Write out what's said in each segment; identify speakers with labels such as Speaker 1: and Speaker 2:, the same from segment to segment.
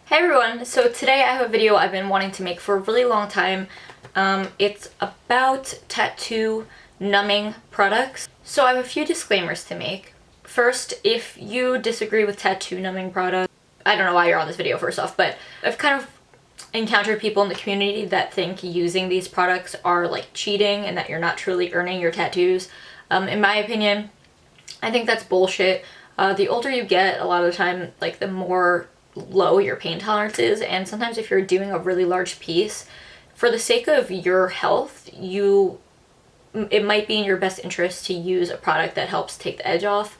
Speaker 1: Hey everyone, so today I have a video I've been wanting to make for a really long time. It's about tattoo numbing products. So I have a few disclaimers to make. First, if you disagree with tattoo numbing products, I don't know why you're on this video first off, but I've kind of encountered people in the community that think using these products are like cheating and that you're not truly earning your tattoos. In my opinion, I think that's bullshit. The older you get, a lot of the time, like the more low your pain tolerance is, and sometimes if you're doing a really large piece, for the sake of your health, it might be in your best interest to use a product that helps take the edge off.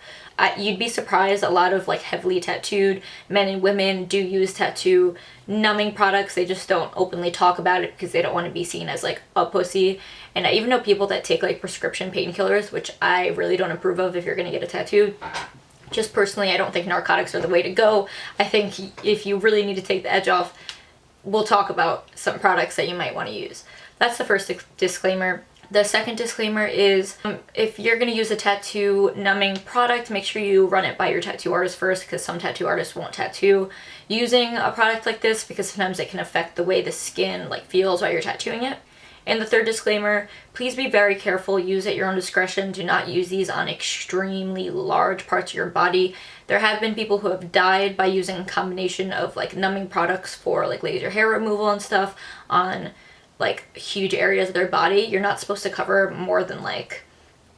Speaker 1: You'd be surprised, a lot of like heavily tattooed men and women do use tattoo numbing products. They just don't openly talk about it because they don't want to be seen as like a pussy. And I even know people that take like prescription painkillers, which I really don't approve of if you're going to get a tattoo. Just personally, I don't think narcotics are the way to go. I think if you really need to take the edge off, we'll talk about some products that you might want to use. That's the first disclaimer. The second disclaimer is if you're going to use a tattoo numbing product, make sure you run it by your tattoo artist first, because some tattoo artists won't tattoo using a product like this because sometimes it can affect the way the skin like feels while you're tattooing it. And the third disclaimer, please be very careful, use at your own discretion. Do not use these on extremely large parts of your body. There have been people who have died by using a combination of like numbing products for like laser hair removal and stuff on like huge areas of their body. You're not supposed to cover more than like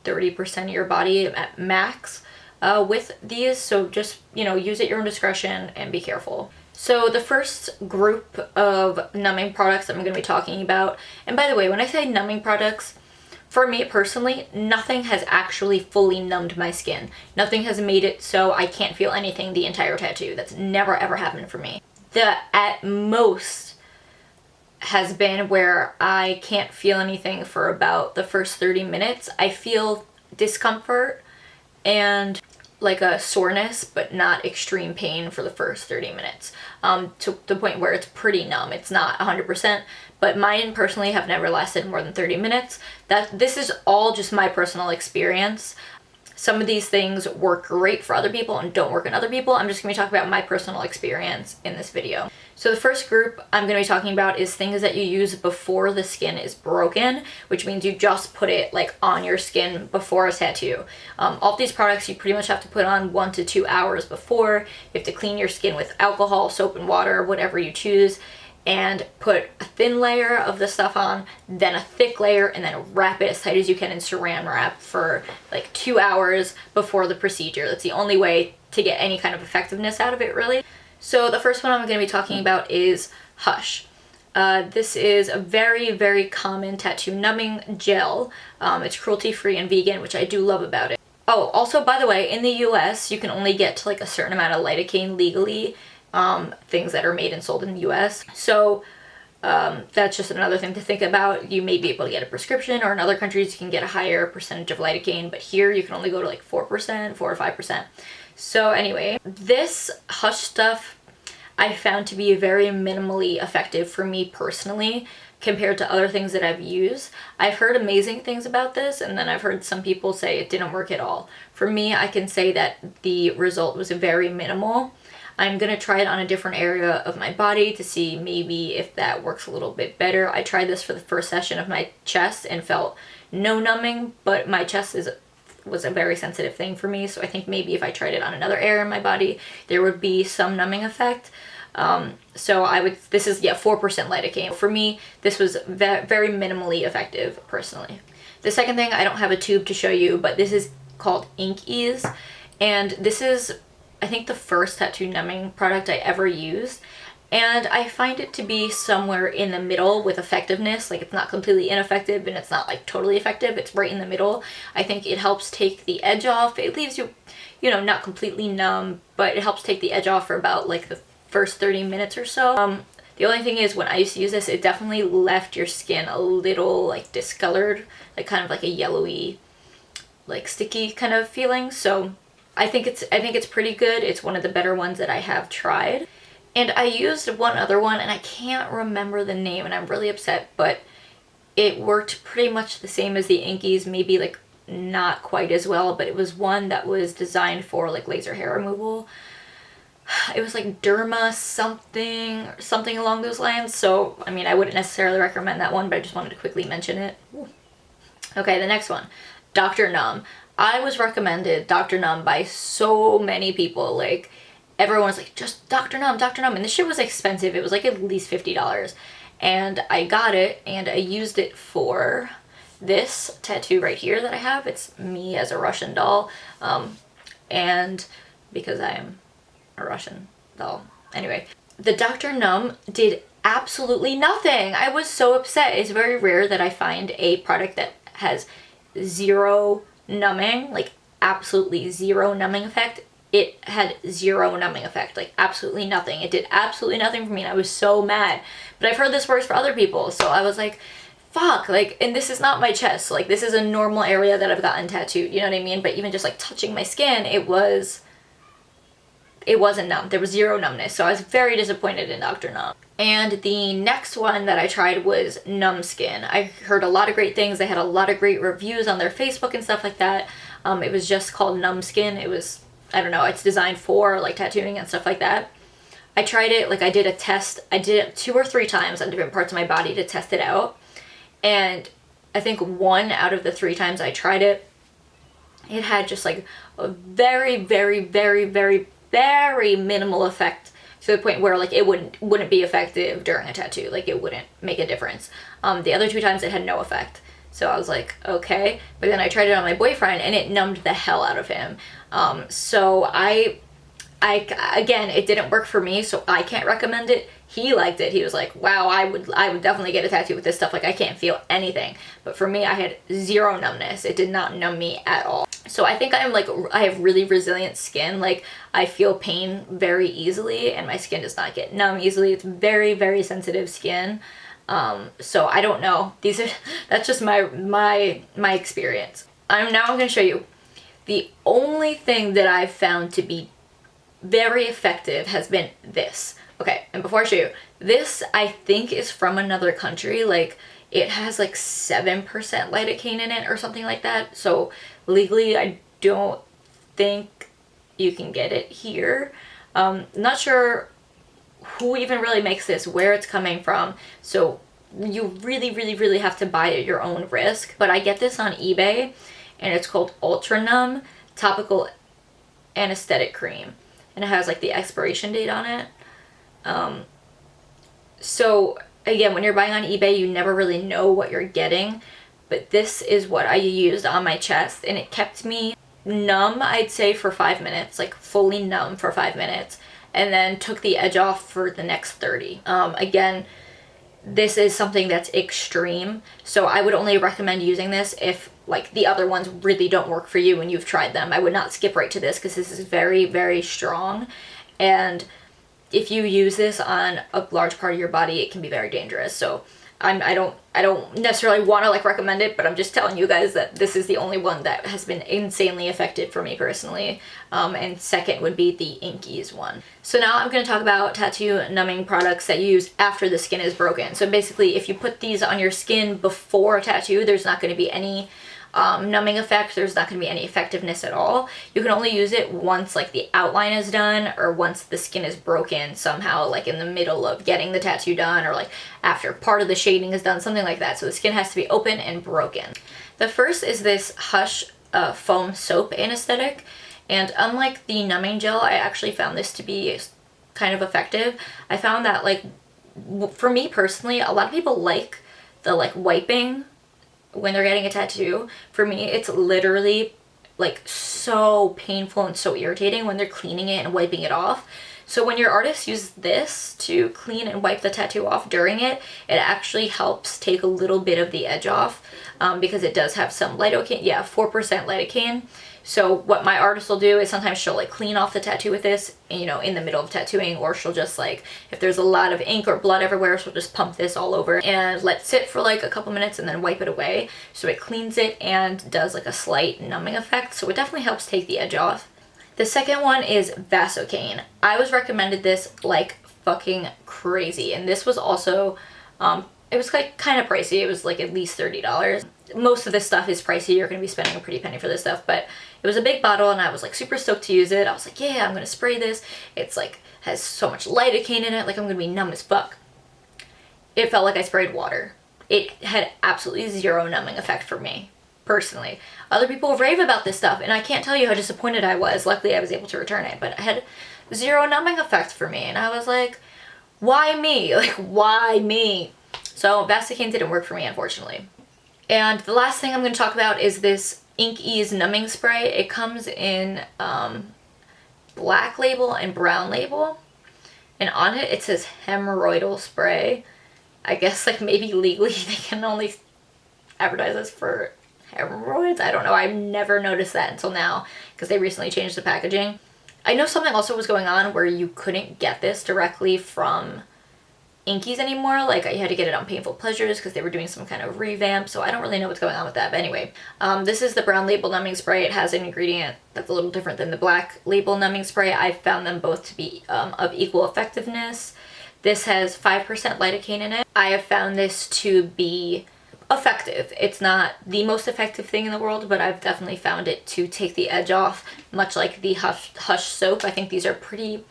Speaker 1: 30% of your body at max with these. So just, use at your own discretion and be careful. So the first group of numbing products that I'm going to be talking about, and by the way, when I say numbing products, for me personally, nothing has actually fully numbed my skin. Nothing has made it so I can't feel anything the entire tattoo. That's never ever happened for me. The at most has been where I can't feel anything for about the first 30 minutes. I feel discomfort and like a soreness, but not extreme pain for the first 30 minutes, to the point where it's pretty numb. It's not 100%, but mine personally have never lasted more than 30 minutes. This is all just my personal experience. Some of these things work great for other people and don't work in other people. I'm just going to be talking about my personal experience in this video. So the first group I'm going to be talking about is things that you use before the skin is broken, which means you just put it like on your skin before a tattoo. All of these products you pretty much have to put on 1 to 2 hours before. You have to clean your skin with alcohol, soap and water, whatever you choose, and put a thin layer of the stuff on, then a thick layer, and then wrap it as tight as you can in saran wrap for like 2 hours before the procedure. That's the only way to get any kind of effectiveness out of it, really. So the first one I'm going to be talking about is Hush. This is a very, very common tattoo numbing gel. It's cruelty-free and vegan, which I do love about it. Oh, also, by the way, in the US, you can only get to like a certain amount of lidocaine legally, things that are made and sold in the US. So that's just another thing to think about. You may be able to get a prescription, or in other countries you can get a higher percentage of lidocaine, but here you can only go to like 4%, 4 or 5%. So anyway, this Hush stuff I found to be very minimally effective for me personally compared to other things that I've used. I've heard amazing things about this, and then I've heard some people say it didn't work at all. For me, I can say that the result was very minimal. I'm going to try it on a different area of my body to see maybe if that works a little bit better. I tried this for the first session of my chest and felt no numbing, but my chest was a very sensitive thing for me, so I think maybe if I tried it on another area in my body, there would be some numbing effect. This is 4% lidocaine. For me, this was very minimally effective personally. The second thing, I don't have a tube to show you, but this is called Ink Ease, and this is, I think, the first tattoo numbing product I ever used, and I find it to be somewhere in the middle with effectiveness. Like, it's not completely ineffective and it's not like totally effective. It's right in the middle. I think it helps take the edge off. It leaves you, not completely numb, but it helps take the edge off for about like the first 30 minutes or so. The only thing is, when I used to use this, it definitely left your skin a little like discolored, like kind of like a yellowy, like sticky kind of feeling. So I think it's pretty good. It's one of the better ones that I have tried. And I used one other one, and I can't remember the name, and I'm really upset, but it worked pretty much the same as the Inkies, maybe like not quite as well, but it was one that was designed for like laser hair removal. it was like derma something along those lines. So I mean, I wouldn't necessarily recommend that one, but I just wanted to quickly mention it. Ooh. Okay, the next one, Dr. Numb. I was recommended Dr. Numb by so many people. Like, everyone was like, just Dr. Numb, Dr. Numb. And this shit was expensive. It was like at least $50. And I got it and I used it for this tattoo right here that I have. It's me as a Russian doll. And because I am a Russian doll. Anyway, the Dr. Numb did absolutely nothing. I was so upset. It's very rare that I find a product that has zero numbing, like absolutely zero numbing effect. It had zero numbing effect, like absolutely nothing. It did absolutely nothing for me and I was so mad. But I've heard this works for other people, so I was like, fuck, like, and this is not my chest, like this is a normal area that I've gotten tattooed, you know what I mean? But even just like touching my skin, it wasn't numb. There was zero numbness, so I was very disappointed in Dr. Numb. And the next one that I tried was Numb Skin. I heard a lot of great things. They had a lot of great reviews on their Facebook and stuff like that. It was just called Numb Skin. It was, I don't know, it's designed for like tattooing and stuff like that. I tried it, like I did a test. I did it 2 or 3 times on different parts of my body to test it out. And I think 1 out of the 3 times I tried it, it had just like a very, very, very, very, very minimal effect, to the point where like it wouldn't be effective during a tattoo. Like it wouldn't make a difference. The other 2 times it had no effect. So I was like, okay. But then I tried it on my boyfriend and it numbed the hell out of him. So I again, it didn't work for me, so I can't recommend it. He liked it. He was like, wow, I would definitely get a tattoo with this stuff. Like I can't feel anything. But for me, I had zero numbness. It did not numb me at all. So I think I have really resilient skin. Like I feel pain very easily and my skin does not get numb easily. It's very, very sensitive skin. So I don't know. That's just my experience. I'm going to show you. The only thing that I've found to be very effective has been this. Okay, and before I show you, this I think is from another country. Like it has like 7% lidocaine in it or something like that. So legally I don't think you can get it here. Not sure who even really makes this, where it's coming from. So you really, really, really have to buy it at your own risk. But I get this on eBay and it's called Ultra Numb Topical Anesthetic Cream. And it has like the expiration date on it. So again, when you're buying on eBay, you never really know what you're getting. But this is what I used on my chest and it kept me numb, I'd say, for 5 minutes, like fully numb for 5 minutes, and then took the edge off for the next 30. Again, this is something that's extreme, so I would only recommend using this if like the other ones really don't work for you and you've tried them. I would not skip right to this because this is very, very strong, and if you use this on a large part of your body, it can be very dangerous. So I don't necessarily want to like recommend it, but I'm just telling you guys that this is the only one that has been insanely effective for me personally. And second would be the Inkies one. So now I'm going to talk about tattoo numbing products that you use after the skin is broken. So basically, if you put these on your skin before a tattoo, there's not going to be any numbing effect. There's not going to be any effectiveness at all. You can only use it once like the outline is done or once the skin is broken somehow, like in the middle of getting the tattoo done or like after part of the shading is done, something like that. So the skin has to be open and broken. The first is this Hush foam soap anesthetic, and unlike the numbing gel, I actually found this to be kind of effective. I found that like for me personally, a lot of people like the like wiping when they're getting a tattoo. For me, it's literally like so painful and so irritating when they're cleaning it and wiping it off. So when your artist uses this to clean and wipe the tattoo off during it, it actually helps take a little bit of the edge off because it does have some lidocaine, 4% lidocaine. So what my artist will do is sometimes she'll like clean off the tattoo with this, you know, in the middle of tattooing, or she'll just like, if there's a lot of ink or blood everywhere, she'll just pump this all over and let it sit for like a couple minutes and then wipe it away. So it cleans it and does like a slight numbing effect. So it definitely helps take the edge off. The second one is Vasocaine. I was recommended this like fucking crazy, and this was also, it was like kind of pricey. It was like at least $30. most of this stuff is pricey. You're going to be spending a pretty penny for this stuff, but it was a big bottle and I was like super stoked to use it. I was like, yeah, I'm going to spray this. It's like has so much lidocaine in it. Like I'm going to be numb as fuck. It felt like I sprayed water. It had absolutely zero numbing effect for me, personally. Other people rave about this stuff, and I can't tell you how disappointed I was. Luckily, I was able to return it, but it had zero numbing effect for me, and I was like, why me? Like, why me? So Vaseline didn't work for me, unfortunately. And the last thing I'm going to talk about is this Ink Ease numbing spray. It comes in black label and brown label, and on it, it says hemorrhoidal spray. I guess, like, maybe legally they can only advertise this for hemorrhoids. I don't know. I've never noticed that until now because they recently changed the packaging. I know something also was going on where you couldn't get this directly from Inkies anymore. Like, I had to get it on Painful Pleasures because they were doing some kind of revamp, so I don't really know what's going on with that. But anyway, this is the brown label numbing spray. It has an ingredient that's a little different than the black label numbing spray. I found them both to be of equal effectiveness. This has 5% lidocaine in it. I have found this to be effective. It's not the most effective thing in the world, but I've definitely found it to take the edge off, much like the Hush soap. I think these are pretty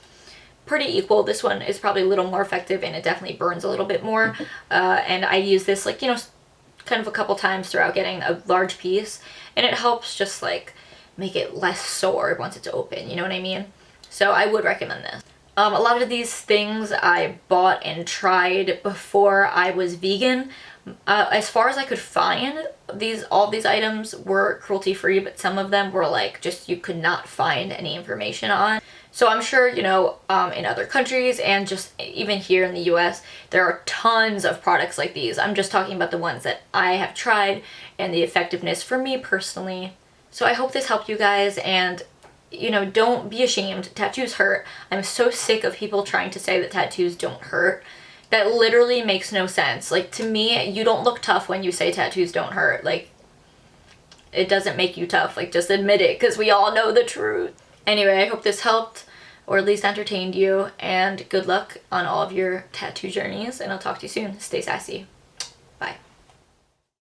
Speaker 1: equal. This one is probably a little more effective, and it definitely burns a little bit more. And I use this, like, you know, kind of a couple times throughout getting a large piece, and it helps just like make it less sore once it's open, you know what I mean? So I would recommend this. A lot of these things I bought and tried before I was vegan. As far as I could find, all these items were cruelty-free, but some of them were like just you could not find any information on. So I'm sure, you know, in other countries and just even here in the US, there are tons of products like these. I'm just talking about the ones that I have tried and the effectiveness for me personally. So I hope this helped you guys, and you know, don't be ashamed. Tattoos hurt. I'm so sick of people trying to say that tattoos don't hurt. That literally makes no sense. Like, to me, you don't look tough when you say tattoos don't hurt. Like, it doesn't make you tough. Like, just admit it, because we all know the truth. Anyway, I hope this helped, or at least entertained you, and good luck on all of your tattoo journeys, and I'll talk to you soon. Stay sassy. Bye.